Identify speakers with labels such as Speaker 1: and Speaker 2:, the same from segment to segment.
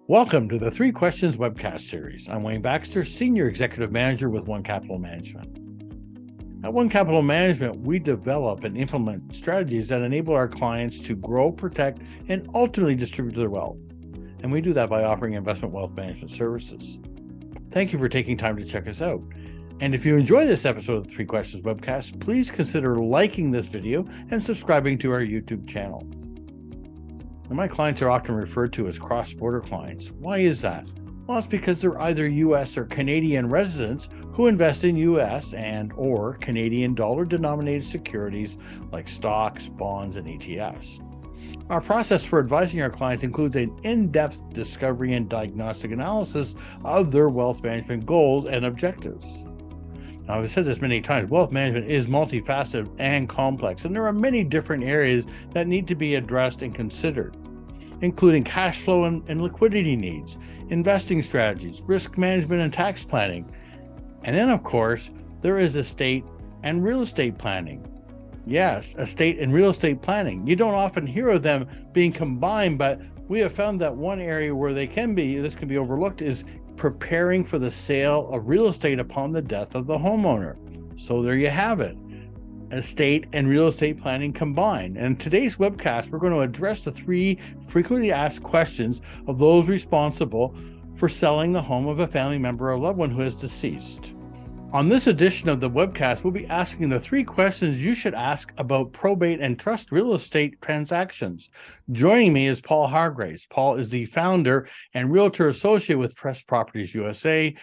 Speaker 1: Welcome to the Three Questions webcast series. I'm Wayne Baxter, Senior Executive Manager with One Capital Management. At One Capital Management, we develop and implement strategies that enable our clients to grow, protect, and ultimately distribute their wealth. And we do that by offering investment wealth management services. Thank you for taking time to check us out. And if you enjoy this episode of the Three Questions webcast, please consider liking this video and subscribing to our YouTube channel. And my clients are often referred to as cross-border clients. Why is that? Well, it's because they're either U.S. or Canadian residents who invest in U.S. and or Canadian dollar-denominated securities like stocks, bonds, and ETFs. Our process for advising our clients includes an in-depth discovery and diagnostic analysis of their wealth management goals and objectives. Now, I've said this many times, wealth management is multifaceted and complex, and there are many different areas that need to be addressed and considered, including cash flow and liquidity needs, investing strategies, risk management and tax planning. And then, of course, there is estate and real estate planning. Yes, estate and real estate planning. You don't often hear of them being combined, but we have found that one area where this can be overlooked is preparing for the sale of real estate upon the death of the homeowner. So there you have it, estate and real estate planning combined. And in today's webcast, we're going to address the three frequently asked questions of those responsible for selling the home of a family member or loved one who is deceased. On this edition of the webcast, we'll be asking the three questions you should ask about probate and trust real estate transactions. Joining me is Paul Hargraves. Paul is the founder and Realtor Associate with Trust Properties USA,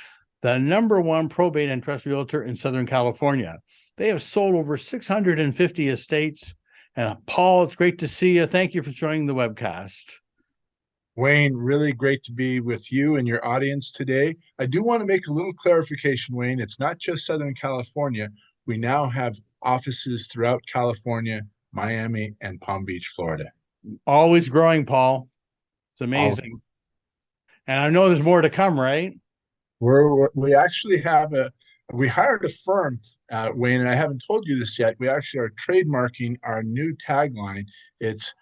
Speaker 1: the #1 probate and trust realtor in Southern California. They have sold over 650 estates. And Paul, it's great to see you. Thank you for joining the webcast.
Speaker 2: Wayne, really great to be with you and your audience today. I do want to make a little clarification, Wayne. It's not just Southern California. We now have offices throughout California, Miami, and Palm Beach, Florida.
Speaker 1: Always growing, Paul. It's amazing.
Speaker 2: Always.
Speaker 1: And I know there's more to come, right?
Speaker 2: We actually we hired a firm, Wayne, and I haven't told you this yet. We actually are trademarking our new tagline. It's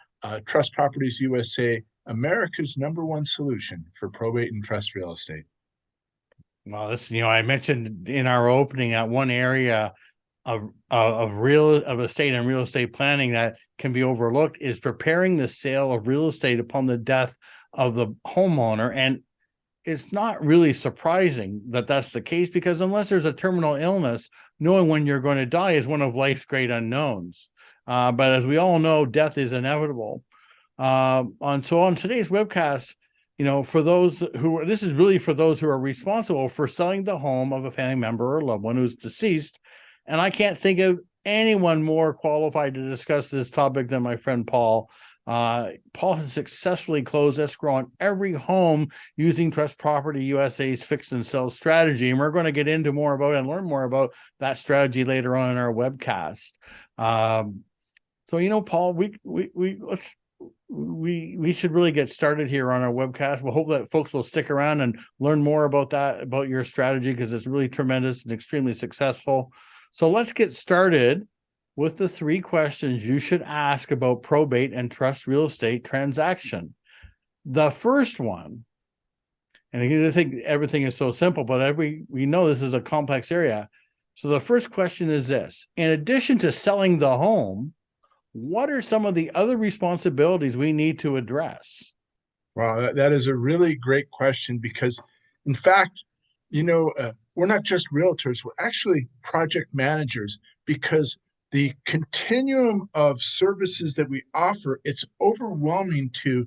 Speaker 2: Trust Properties USA, America's #1 solution for probate and trust real estate.
Speaker 1: Well, I mentioned in our opening that one area of estate and real estate planning that can be overlooked is preparing the sale of real estate upon the death of the homeowner. And it's not really surprising that that's the case, because unless there's a terminal illness, knowing when you're going to die is one of life's great unknowns. But as we all know, death is inevitable. On today's webcast, this is really for those who are responsible for selling the home of a family member or loved one who's deceased. And I can't think of anyone more qualified to discuss this topic than my friend Paul. Paul has successfully closed escrow on every home using Trust Property USA's fix and sell strategy. And we're going to get into more about and learn more about that strategy later on in our webcast. Paul, we should really get started here on our webcast. We'll hope that folks will stick around and learn more about your strategy, because it's really tremendous and extremely successful. So let's get started with the three questions you should ask about probate and trust real estate transaction. The first one, and I think everything is so simple, but we know this is a complex area. So the first question is this: in addition to selling the home, what are some of the other responsibilities we need to address?
Speaker 2: Wow, that is a really great question, because, in fact, we're not just realtors, we're actually project managers, because the continuum of services that we offer, it's overwhelming to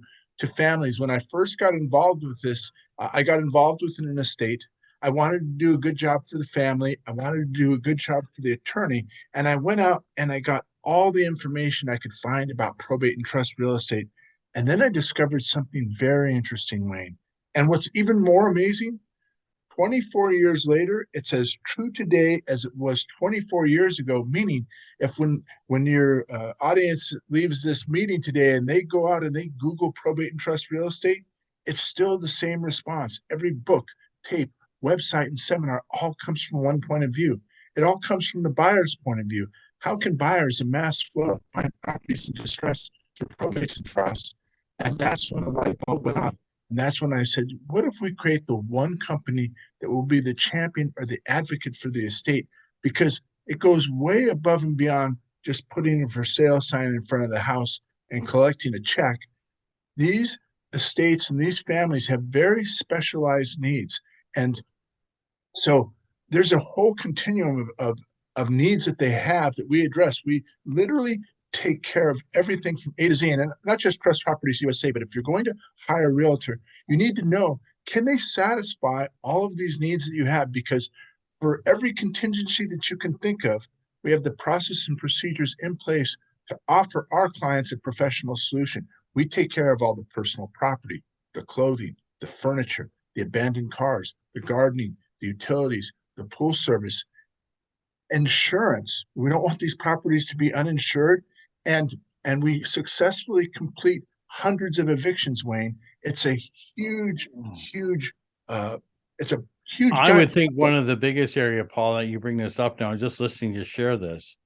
Speaker 2: families. When I first got involved with this, I got involved with an estate. I wanted to do a good job for the family. I wanted to do a good job for the attorney. And I went out and I got all the information I could find about probate and trust real estate. And then I discovered something very interesting, Wayne. And what's even more amazing, 24 years later, it's as true today as it was 24 years ago. Meaning, if when your audience leaves this meeting today and they go out and they Google probate and trust real estate, it's still the same response. Every book, tape, website, and seminar all comes from one point of view. It all comes from the buyer's point of view. How can buyers amass wealth, find properties in distress through probates and trusts? And that's when the light bulb went off. And that's when I said, what if we create the one company that will be the champion or the advocate for the estate? Because it goes way above and beyond just putting a for sale sign in front of the house and collecting a check. These estates and these families have very specialized needs. And so there's a whole continuum of needs that they have that we address. We literally take care of everything from A to Z, and not just Trust Properties USA, but if you're going to hire a realtor, you need to know, can they satisfy all of these needs that you have? Because for every contingency that you can think of, we have the process and procedures in place to offer our clients a professional solution. We take care of all the personal property, the clothing, the furniture, the abandoned cars, the gardening, the utilities, the pool service, insurance. We don't want these properties to be uninsured, and we successfully complete hundreds of evictions. Wayne, it's a huge, huge. It's a huge.
Speaker 1: I would think one of the biggest area, Paul, that you bring this up now, just listening to share this,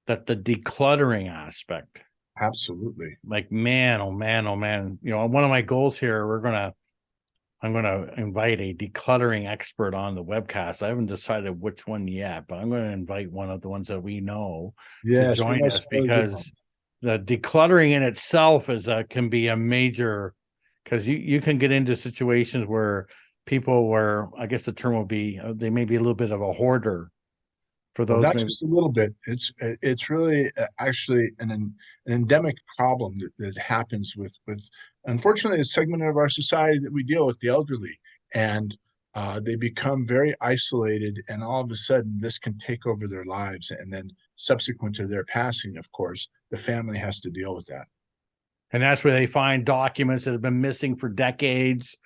Speaker 1: that the decluttering aspect.
Speaker 2: Absolutely.
Speaker 1: Like, man, oh man, oh man. One of my goals here, I'm gonna invite a decluttering expert on the webcast. I haven't decided which one yet, but I'm going to invite one of the ones that we know to join us, because the decluttering in itself can be a major, because you can get into situations where I guess the term will be, they may be a little bit of a hoarder. For those,
Speaker 2: not just a little bit. It's really actually an endemic problem that happens with unfortunately a segment of our society that we deal with, the elderly, and they become very isolated, and all of a sudden this can take over their lives, and then subsequent to their passing, of course, the family has to deal with that.
Speaker 1: And that's where they find documents that have been missing for decades,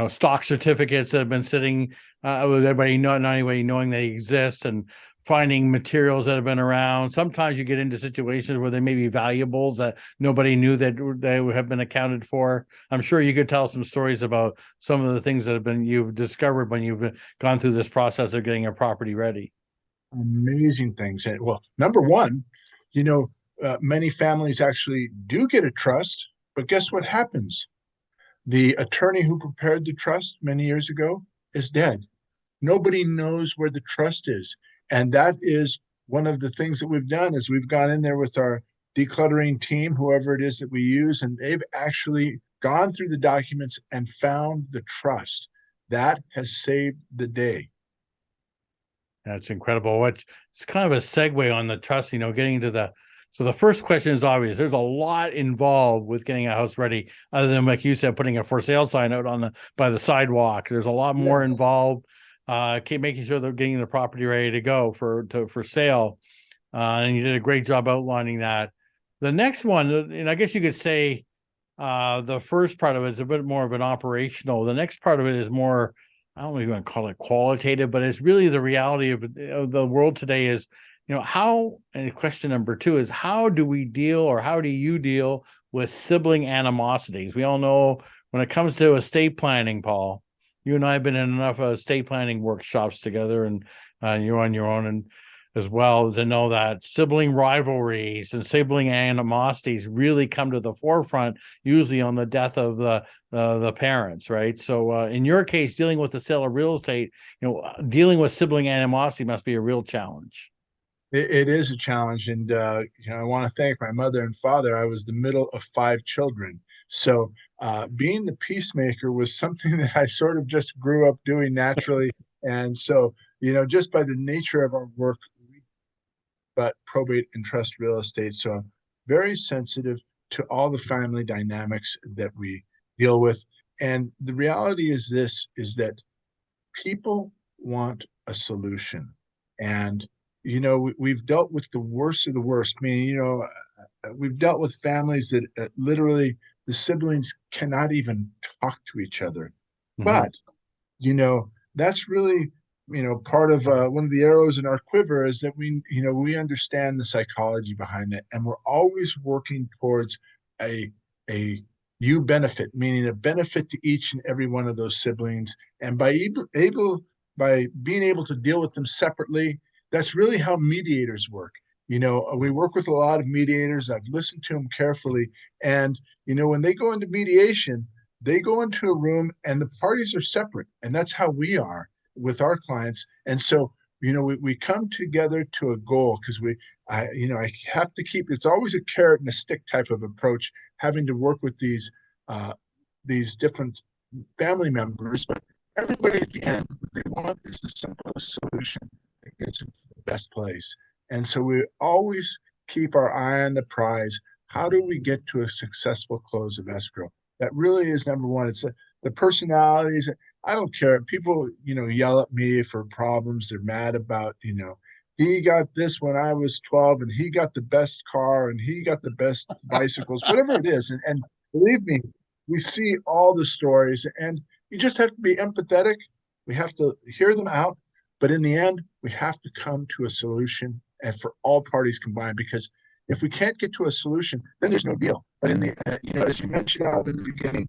Speaker 1: stock certificates that have been sitting with everybody not anybody knowing they exist, and finding materials that have been around. Sometimes you get into situations where they may be valuables that nobody knew that they would have been accounted for. I'm sure you could tell some stories about some of the things that you've discovered when you've gone through this process of getting a property ready.
Speaker 2: Amazing things. And well, number one, many families actually do get a trust, but guess what happens? The attorney who prepared the trust many years ago is dead. Nobody knows where the trust is. And that is one of the things that we've done, is we've gone in there with our decluttering team, whoever it is that we use, and they've actually gone through the documents and found the trust. That has saved the day.
Speaker 1: That's incredible. It's kind of a segue on the trust, getting to so the first question is obvious. There's a lot involved with getting a house ready, other than, like you said, putting a for sale sign out by the sidewalk. There's a lot more involved. Keep making sure they're getting the property ready to go for sale. And you did a great job outlining that. The next one, and I guess you could say the first part of it is a bit more of an operational. The next part of it is more, I don't know if you want to call it qualitative, but it's really the reality of the world today is, how, and question number two is, how do you deal with sibling animosities? We all know when it comes to estate planning, Paul, you and I have been in enough estate planning workshops together, and you're on your own and as well, to know that sibling rivalries and sibling animosities really come to the forefront, usually on the death of the parents, right? So in your case, dealing with the sale of real estate, dealing with sibling animosity must be a real challenge.
Speaker 2: It is a challenge, and I want to thank my mother and father. I was the middle of 5 children, so being the peacemaker was something that I sort of just grew up doing naturally. And so, just by the nature of our work, but probate and trust real estate, so I'm very sensitive to all the family dynamics that we deal with. And the reality is this: is that people want a solution, and we've dealt with the worst of the worst. I mean, we've dealt with families that literally the siblings cannot even talk to each other.
Speaker 1: Mm-hmm.
Speaker 2: But that's really part of one of the arrows in our quiver, is that we understand the psychology behind that, and we're always working towards a you benefit, meaning a benefit to each and every one of those siblings. And by being able to deal with them separately, that's really how mediators work. We work with a lot of mediators. I've listened to them carefully. And, when they go into mediation, they go into a room and the parties are separate. And that's how we are with our clients. And so, we come together to a goal because I have to keep, it's always a carrot and a stick type of approach, having to work with these different family members, but everybody at the end, what they want is the simplest solution that gets them to the best place. And so we always keep our eye on the prize. How do we get to a successful close of escrow? That really is number one. It's the personalities. I don't care. People, yell at me for problems. They're mad about, he got this when I was 12 and he got the best car and he got the best bicycles, whatever it is. And believe me, we see all the stories and you just have to be empathetic. We have to hear them out. But in the end, we have to come to a solution and for all parties combined, because if we can't get to a solution, then there's no deal. But as you mentioned out in the beginning,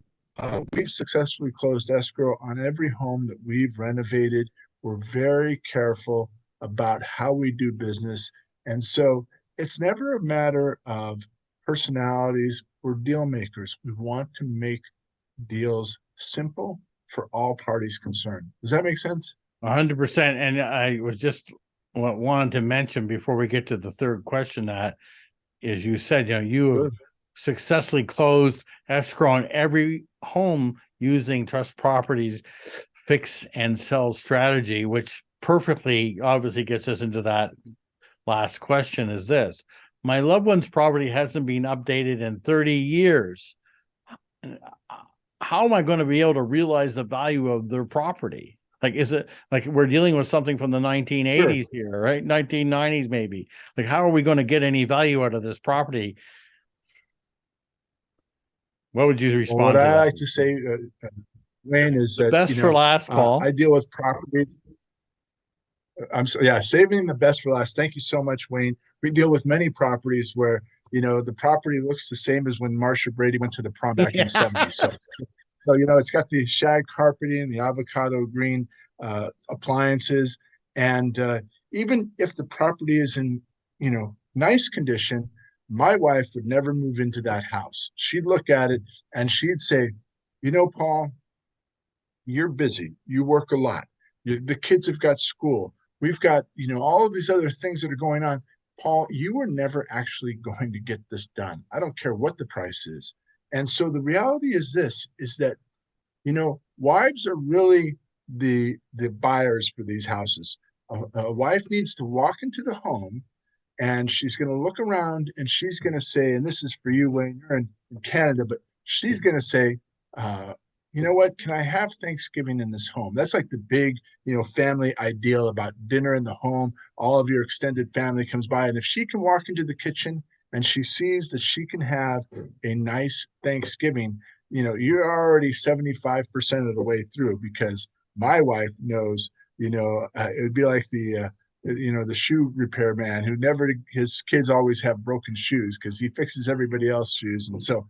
Speaker 2: we've successfully closed escrow on every home that we've renovated. We're very careful about how we do business. And so it's never a matter of personalities. We're deal makers. We want to make deals simple for all parties concerned. Does that make sense?
Speaker 1: 100%. And I was just wanted to mention before we get to the third question that is, you said, you have successfully closed escrow on every home using Trust Properties fix and sell strategy, which perfectly obviously gets us into that last question is this. My loved one's property hasn't been updated in 30 years. How am I going to be able to realize the value of their property? Like, is it like we're dealing with something from the 1980s here, right? 1990s, maybe. Like, how are we going to get any value out of this property? What would you respond
Speaker 2: what
Speaker 1: to
Speaker 2: I
Speaker 1: that?
Speaker 2: like to say, Wayne, is
Speaker 1: The
Speaker 2: that,
Speaker 1: best for last, Paul.
Speaker 2: I deal with properties. Saving the best for last. Thank you so much, Wayne. We deal with many properties where, the property looks the same as when Marsha Brady went to the prom back in the 70s. So, it's got the shag carpeting, the avocado green appliances. And even if the property is in, nice condition, my wife would never move into that house. She'd look at it and she'd say, Paul, you're busy. You work a lot. The kids have got school. We've got, all of these other things that are going on. Paul, you are never actually going to get this done. I don't care what the price is. And so the reality is this, is that, wives are really the buyers for these houses. A wife needs to walk into the home and she's going to look around and she's going to say, and this is for you, Wayne, you're in Canada, but she's going to say, you know what, can I have Thanksgiving in this home? That's like the big, family ideal about dinner in the home. All of your extended family comes by. And if she can walk into the kitchen and she sees that she can have a nice Thanksgiving, you're already 75% of the way through, because my wife knows, it would be like the shoe repair man who never, his kids always have broken shoes because he fixes everybody else's shoes. And so,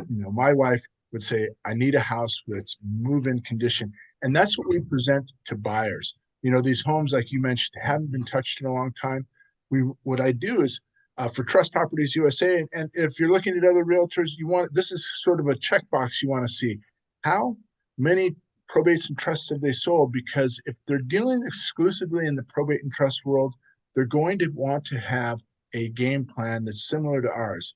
Speaker 2: my wife would say, I need a house that's move-in condition. And that's what we present to buyers. These homes, like you mentioned, haven't been touched in a long time. What I do is, for Trust Properties USA, and if you're looking at other realtors, this is sort of a checkbox you want to see. How many probates and trusts have they sold? Because if they're dealing exclusively in the probate and trust world, they're going to want to have a game plan that's similar to ours.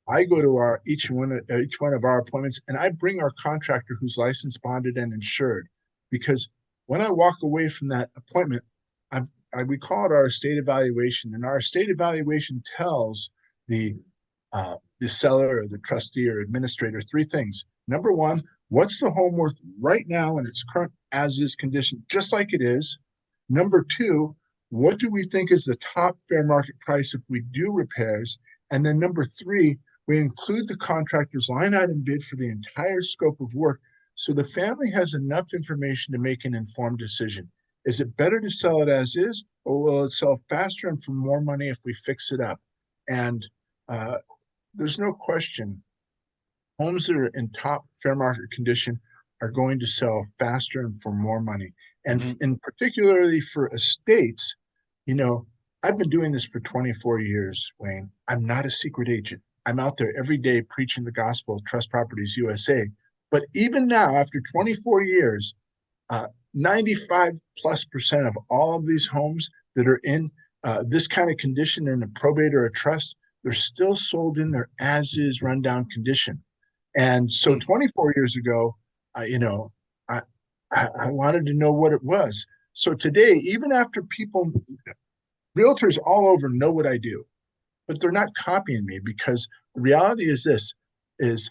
Speaker 2: I go to each one of our appointments, and I bring our contractor who's licensed, bonded, and insured, because when I walk away from that appointment, we call it our estate evaluation, and our estate evaluation tells the seller or the trustee or administrator three things. Number one, what's the home worth right now in its current as-is condition, just like it is? Number two, what do we think is the top fair market price if we do repairs? And then number three, we include the contractor's line item bid for the entire scope of work, so the family has enough information to make an informed decision. Is it better to sell it as is, or will it sell faster and for more money if we fix it up? And there's no question, homes that are in top fair market condition are going to sell faster and for more money. And in particularly for estates, I've been doing this for 24 years, Wayne. I'm not a secret agent. I'm out there every day preaching the gospel of Trust Properties USA. But even now, after 24 years, 95+% of all of these homes that are in this kind of condition in a probate or a trust, they're still sold in their as-is rundown condition. And so 24 years ago, I, I wanted to know what it was. So today, even after realtors all over know what I do, but they're not copying me, because the reality is this, is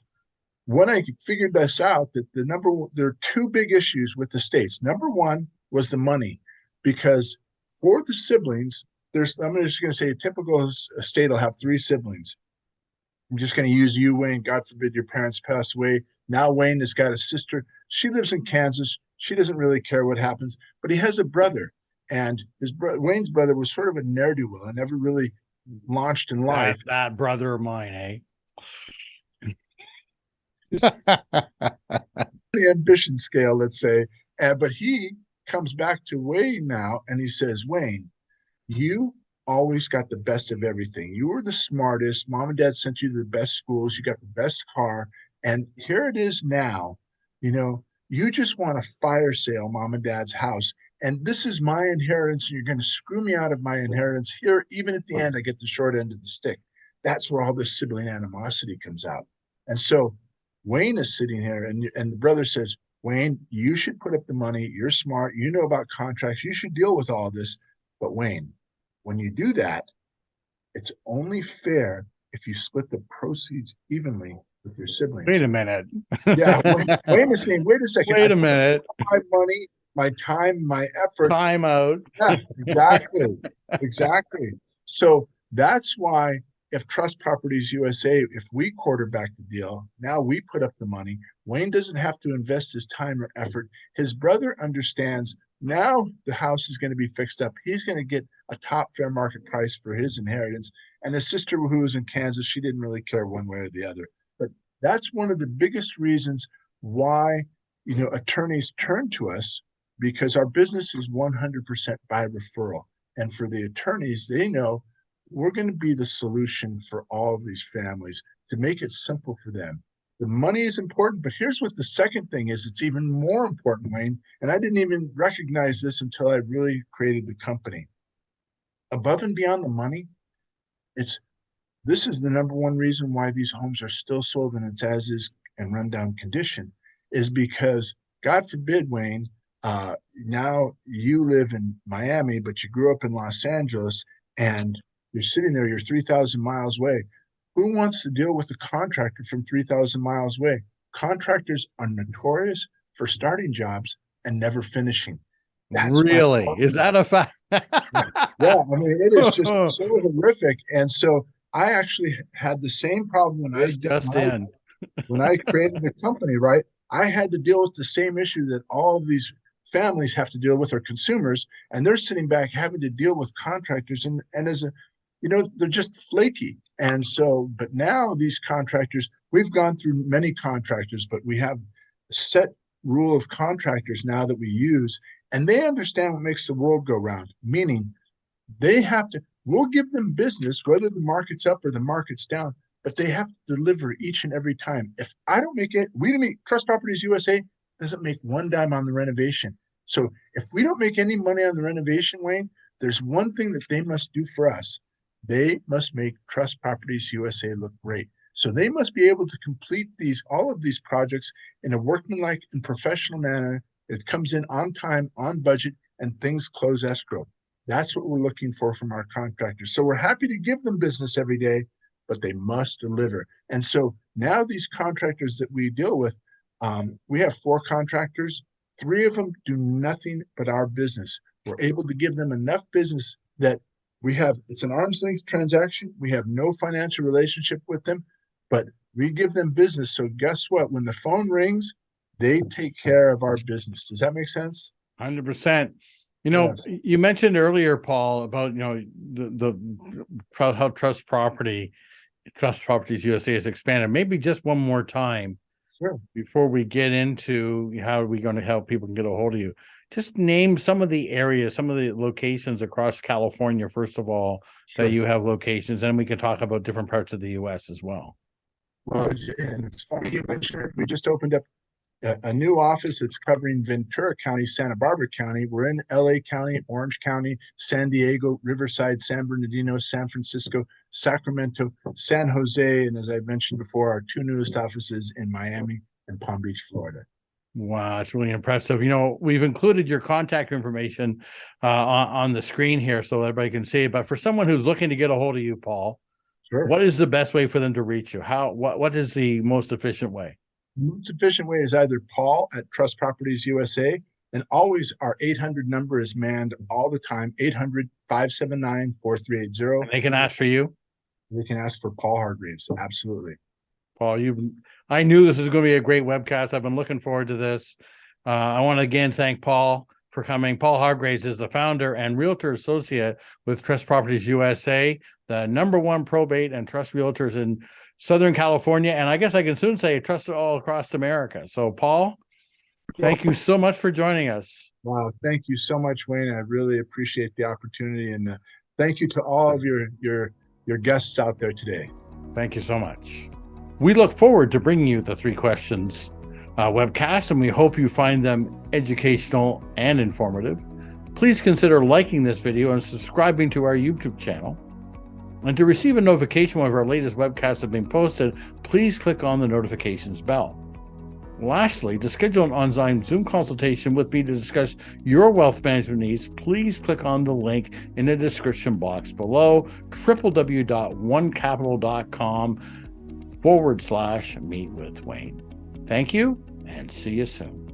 Speaker 2: when I figured this out, that there are two big issues with the states. Number one was the money, because for the siblings, I'm just going to say a typical state will have 3 siblings. I'm just going to use you, Wayne. God forbid your parents pass away. Now Wayne has got a sister. She lives in Kansas. She doesn't really care what happens, but he has a brother. And Wayne's brother was sort of a ne'er-do-well and never really launched in life.
Speaker 1: That brother of mine,
Speaker 2: The ambition scale, let's say. But he comes back to Wayne now and he says, Wayne, you always got the best of everything. You were the smartest. Mom and dad sent you to the best schools. You got the best car. And here it is now. You just want to fire sale mom and dad's house. And this is my inheritance. And you're going to screw me out of my inheritance here. Even at the end, I get the short end of the stick. That's where all this sibling animosity comes out. And so Wayne is sitting here, and the brother says, Wayne, you should put up the money. You're smart. You know about contracts. You should deal with all this. But Wayne, when you do that, it's only fair if you split the proceeds evenly with your siblings.
Speaker 1: Wait a minute.
Speaker 2: Yeah, Wayne is saying, wait a second.
Speaker 1: Wait a minute.
Speaker 2: My money, my time, my effort.
Speaker 1: Time out.
Speaker 2: Yeah, exactly. Exactly. So that's why if Trust Properties USA, if we quarterback the deal, now we put up the money. Wayne doesn't have to invest his time or effort. His brother understands now the house is going to be fixed up. He's going to get a top fair market price for his inheritance. And his sister, who was in Kansas, she didn't really care one way or the other. But that's one of the biggest reasons why attorneys turn to us, because our business is 100% by referral. And for the attorneys, they know we're going to be the solution for all of these families to make it simple for them. The money is important, but here's what the second thing is. It's even more important, Wayne, and I didn't even recognize this until I really created the company. Above and beyond the money, this is the number one reason why these homes are still sold in its as-is and rundown condition, is because, God forbid, Wayne, now you live in Miami, but you grew up in Los Angeles, and you're sitting there, you're 3,000 miles away. Who wants to deal with a contractor from 3,000 miles away? Contractors are notorious for starting jobs and never finishing.
Speaker 1: That's really? Is that a fact?
Speaker 2: Yeah, I mean, it is just so horrific. And so I actually had the same problem when I created the company, right? I had to deal with the same issue that all of these families have to deal with, or consumers, and they're sitting back having to deal with contractors, and they're just flaky. And so, but now these contractors, we've gone through many contractors, but we have a set rule of contractors now that we use, and they understand what makes the world go round, meaning we'll give them business, whether the market's up or the market's down, but they have to deliver each and every time. If I don't make it, Trust Properties USA doesn't make one dime on the renovation. So if we don't make any money on the renovation, Wayne, there's one thing that they must do for us. They must make Trust Properties USA look great. So they must be able to complete all of these projects in a workmanlike and professional manner. It comes in on time, on budget, and things close escrow. That's what we're looking for from our contractors. So we're happy to give them business every day, but they must deliver. And so now these contractors that we deal with, we have 4 contractors. 3 of them do nothing but our business. We're able to give them enough business that it's an arm's length transaction. We have no financial relationship with them, but we give them business. So guess what? When the phone rings, they take care of our business. Does that make sense?
Speaker 1: 100%. Yes. You mentioned earlier, Paul, about how Trust Properties USA has expanded. Maybe just one more time,
Speaker 2: sure,
Speaker 1: before we get into how are we going to help people get a hold of you. Just name some of the areas, some of the locations across California, first of all, sure, that you have locations, and we can talk about different parts of the U.S. as well.
Speaker 2: Well, and it's funny you mentioned it. We just opened up a new office that's covering Ventura County, Santa Barbara County. We're in LA County, Orange County, San Diego, Riverside, San Bernardino, San Francisco, Sacramento, San Jose, and as I mentioned before, our two newest offices in Miami and Palm Beach, Florida.
Speaker 1: Wow, it's really impressive. We've included your contact information on the screen here so everybody can see it. But for someone who's looking to get a hold of you, Paul,
Speaker 2: sure,
Speaker 1: what is the best way for them to reach you? What is the most efficient way?
Speaker 2: The most efficient way is either Paul at Trust Properties USA, and always our 800 number is manned all the time, 800-579-4380.
Speaker 1: And they can ask for you?
Speaker 2: They can ask for Paul Hargraves, absolutely.
Speaker 1: Paul, I knew this was going to be a great webcast. I've been looking forward to this. I want to again thank Paul for coming. Paul Hargraves is the founder and realtor associate with Trust Properties USA, the #1 probate and trust realtors in Southern California. And I guess I can soon say trust all across America. So, Paul, thank you so much for joining us.
Speaker 2: Wow. Thank you so much, Wayne. I really appreciate the opportunity. And thank you to all of your guests out there today.
Speaker 1: Thank you so much. We look forward to bringing you the 3 questions webcast, and we hope you find them educational and informative. Please consider liking this video and subscribing to our YouTube channel. And to receive a notification when our latest webcasts have been posted, please click on the notifications bell. Lastly, to schedule an on-site Zoom consultation with me to discuss your wealth management needs, please click on the link in the description box below, www.onecapital.com/meet with Wayne. Thank you and see you soon.